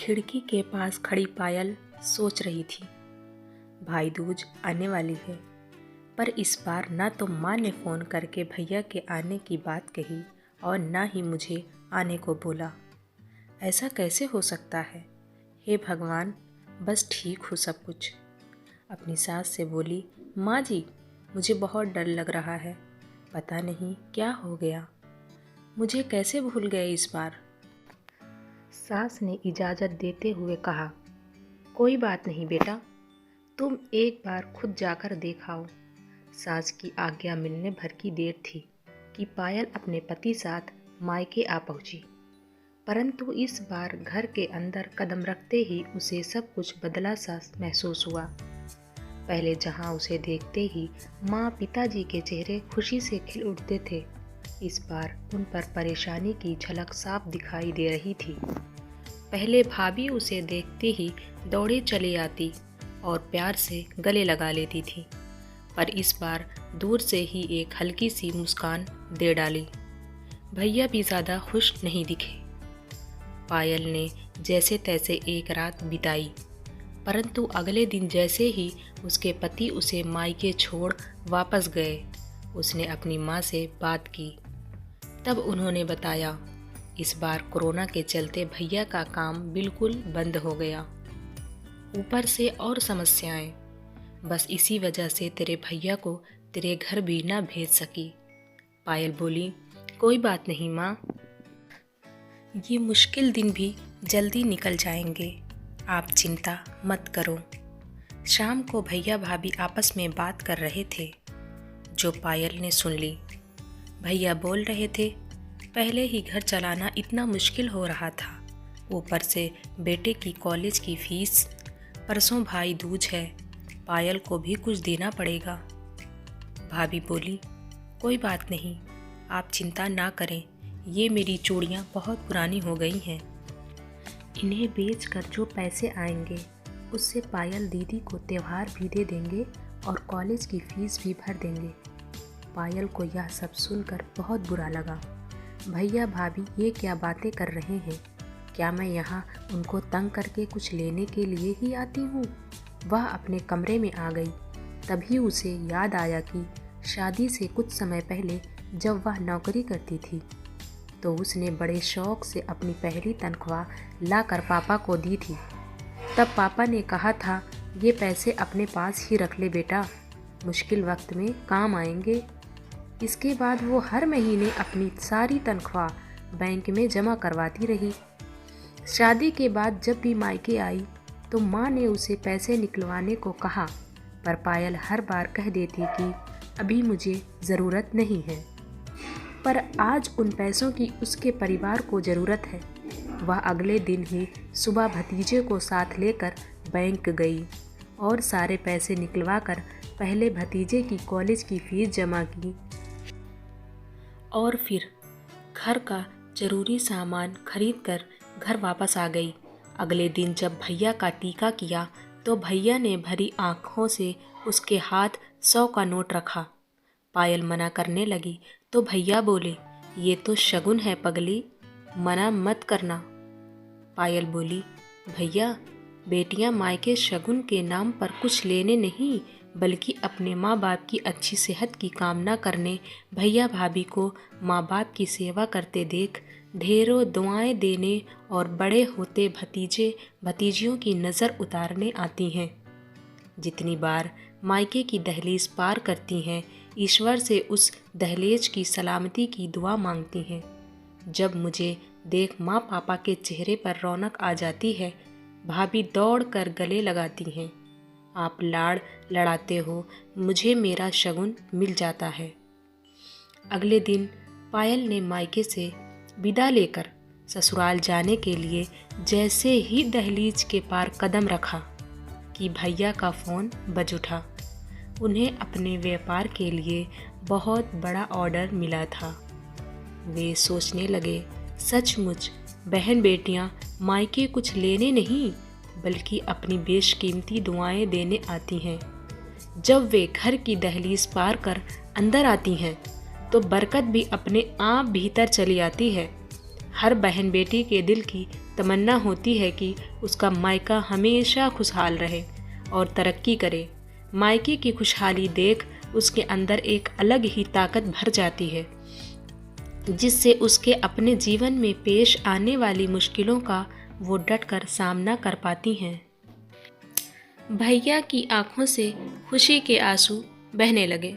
खिड़की के पास खड़ी पायल सोच रही थी, भाई दूज आने वाली है, पर इस बार ना तो माँ ने फ़ोन करके भैया के आने की बात कही और ना ही मुझे आने को बोला। ऐसा कैसे हो सकता है? हे भगवान, बस ठीक हो सब कुछ। अपनी सास से बोली, माँ जी, मुझे बहुत डर लग रहा है, पता नहीं क्या हो गया, मुझे कैसे भूल गए इस बार। सास ने इजाज़त देते हुए कहा, कोई बात नहीं बेटा, तुम एक बार खुद जाकर देख आओ। सास की आज्ञा मिलने भर की देर थी कि पायल अपने पति साथ मायके आ पहुंची, परंतु इस बार घर के अंदर कदम रखते ही उसे सब कुछ बदला सा महसूस हुआ। पहले जहां उसे देखते ही माँ पिताजी के चेहरे खुशी से खिल उठते थे, इस बार उन पर परेशानी की झलक साफ दिखाई दे रही थी। पहले भाभी उसे देखते ही दौड़े चली आती और प्यार से गले लगा लेती थी, पर इस बार दूर से ही एक हल्की सी मुस्कान दे डाली। भैया भी ज़्यादा खुश नहीं दिखे। पायल ने जैसे तैसे एक रात बिताई, परंतु अगले दिन जैसे ही उसके पति उसे मायके छोड़ वापस गए, उसने अपनी माँ से बात की। तब उन्होंने बताया, इस बार कोरोना के चलते भैया का काम बिल्कुल बंद हो गया, ऊपर से और समस्याएं, बस इसी वजह से तेरे भैया को तेरे घर भी ना भेज सकी। पायल बोली, कोई बात नहीं माँ, ये मुश्किल दिन भी जल्दी निकल जाएंगे, आप चिंता मत करो। शाम को भैया भाभी आपस में बात कर रहे थे, जो पायल ने सुन ली। भैया बोल रहे थे, पहले ही घर चलाना इतना मुश्किल हो रहा था, ऊपर से बेटे की कॉलेज की फीस, परसों भाई दूज है, पायल को भी कुछ देना पड़ेगा। भाभी बोली, कोई बात नहीं, आप चिंता ना करें, ये मेरी चूड़ियाँ बहुत पुरानी हो गई हैं, इन्हें बेचकर जो पैसे आएंगे उससे पायल दीदी को त्योहार भी दे देंगे और कॉलेज की फीस भी भर देंगे। पायल को यह सब सुनकर बहुत बुरा लगा। भैया भाभी ये क्या बातें कर रहे हैं? क्या मैं यहाँ उनको तंग करके कुछ लेने के लिए ही आती हूँ? वह अपने कमरे में आ गई। तभी उसे याद आया कि शादी से कुछ समय पहले जब वह नौकरी करती थी, तो उसने बड़े शौक से अपनी पहली तनख्वाह लाकर पापा को दी थी। तब पापा ने कहा था, ये पैसे अपने पास ही रख ले बेटा, मुश्किल वक्त में काम आएंगे। इसके बाद वो हर महीने अपनी सारी तनख्वाह बैंक में जमा करवाती रही। शादी के बाद जब भी मायके आई तो माँ ने उसे पैसे निकलवाने को कहा, पर पायल हर बार कह देती कि अभी मुझे ज़रूरत नहीं है। पर आज उन पैसों की उसके परिवार को ज़रूरत है। वह अगले दिन ही सुबह भतीजे को साथ लेकर बैंक गई और सारे पैसे निकलवा कर पहले भतीजे की कॉलेज की फ़ीस जमा की और फिर घर का ज़रूरी सामान खरीद कर घर वापस आ गई। अगले दिन जब भैया का टीका किया तो भैया ने भरी आँखों से उसके हाथ 100 का नोट रखा। पायल मना करने लगी तो भैया बोले, ये तो शगुन है पगली, मना मत करना। पायल बोली, भैया, बेटियां मायके शगुन के नाम पर कुछ लेने नहीं, बल्कि अपने माँ बाप की अच्छी सेहत की कामना करने भैया भाभी को माँ बाप की सेवा करते देख ढेरों दुआएं देने और बड़े होते भतीजे भतीजियों की नज़र उतारने आती हैं। जितनी बार मायके की दहलीज पार करती हैं, ईश्वर से उस दहलीज की सलामती की दुआ मांगती हैं। जब मुझे देख माँ पापा के चेहरे पर रौनक आ जाती है, भाभी दौड़ कर गले लगाती हैं, आप लाड़ लड़ाते हो, मुझे मेरा शगुन मिल जाता है। अगले दिन पायल ने मायके से विदा लेकर ससुराल जाने के लिए जैसे ही दहलीज के पार कदम रखा कि भैया का फ़ोन बज उठा। उन्हें अपने व्यापार के लिए बहुत बड़ा ऑर्डर मिला था। वे सोचने लगे, सचमुच बहन बेटियां मायके कुछ लेने नहीं, बल्कि अपनी बेशकीमती दुआएं देने आती हैं। जब वे घर की दहलीज पार कर अंदर आती हैं तो बरकत भी अपने आप भीतर चली आती है। हर बहन बेटी के दिल की तमन्ना होती है कि उसका मायका हमेशा खुशहाल रहे और तरक्की करे। मायके की खुशहाली देख उसके अंदर एक अलग ही ताकत भर जाती है, जिससे उसके अपने जीवन में पेश आने वाली मुश्किलों का वो डटकर सामना कर पाती हैं। भैया की आंखों से खुशी के आंसू बहने लगे।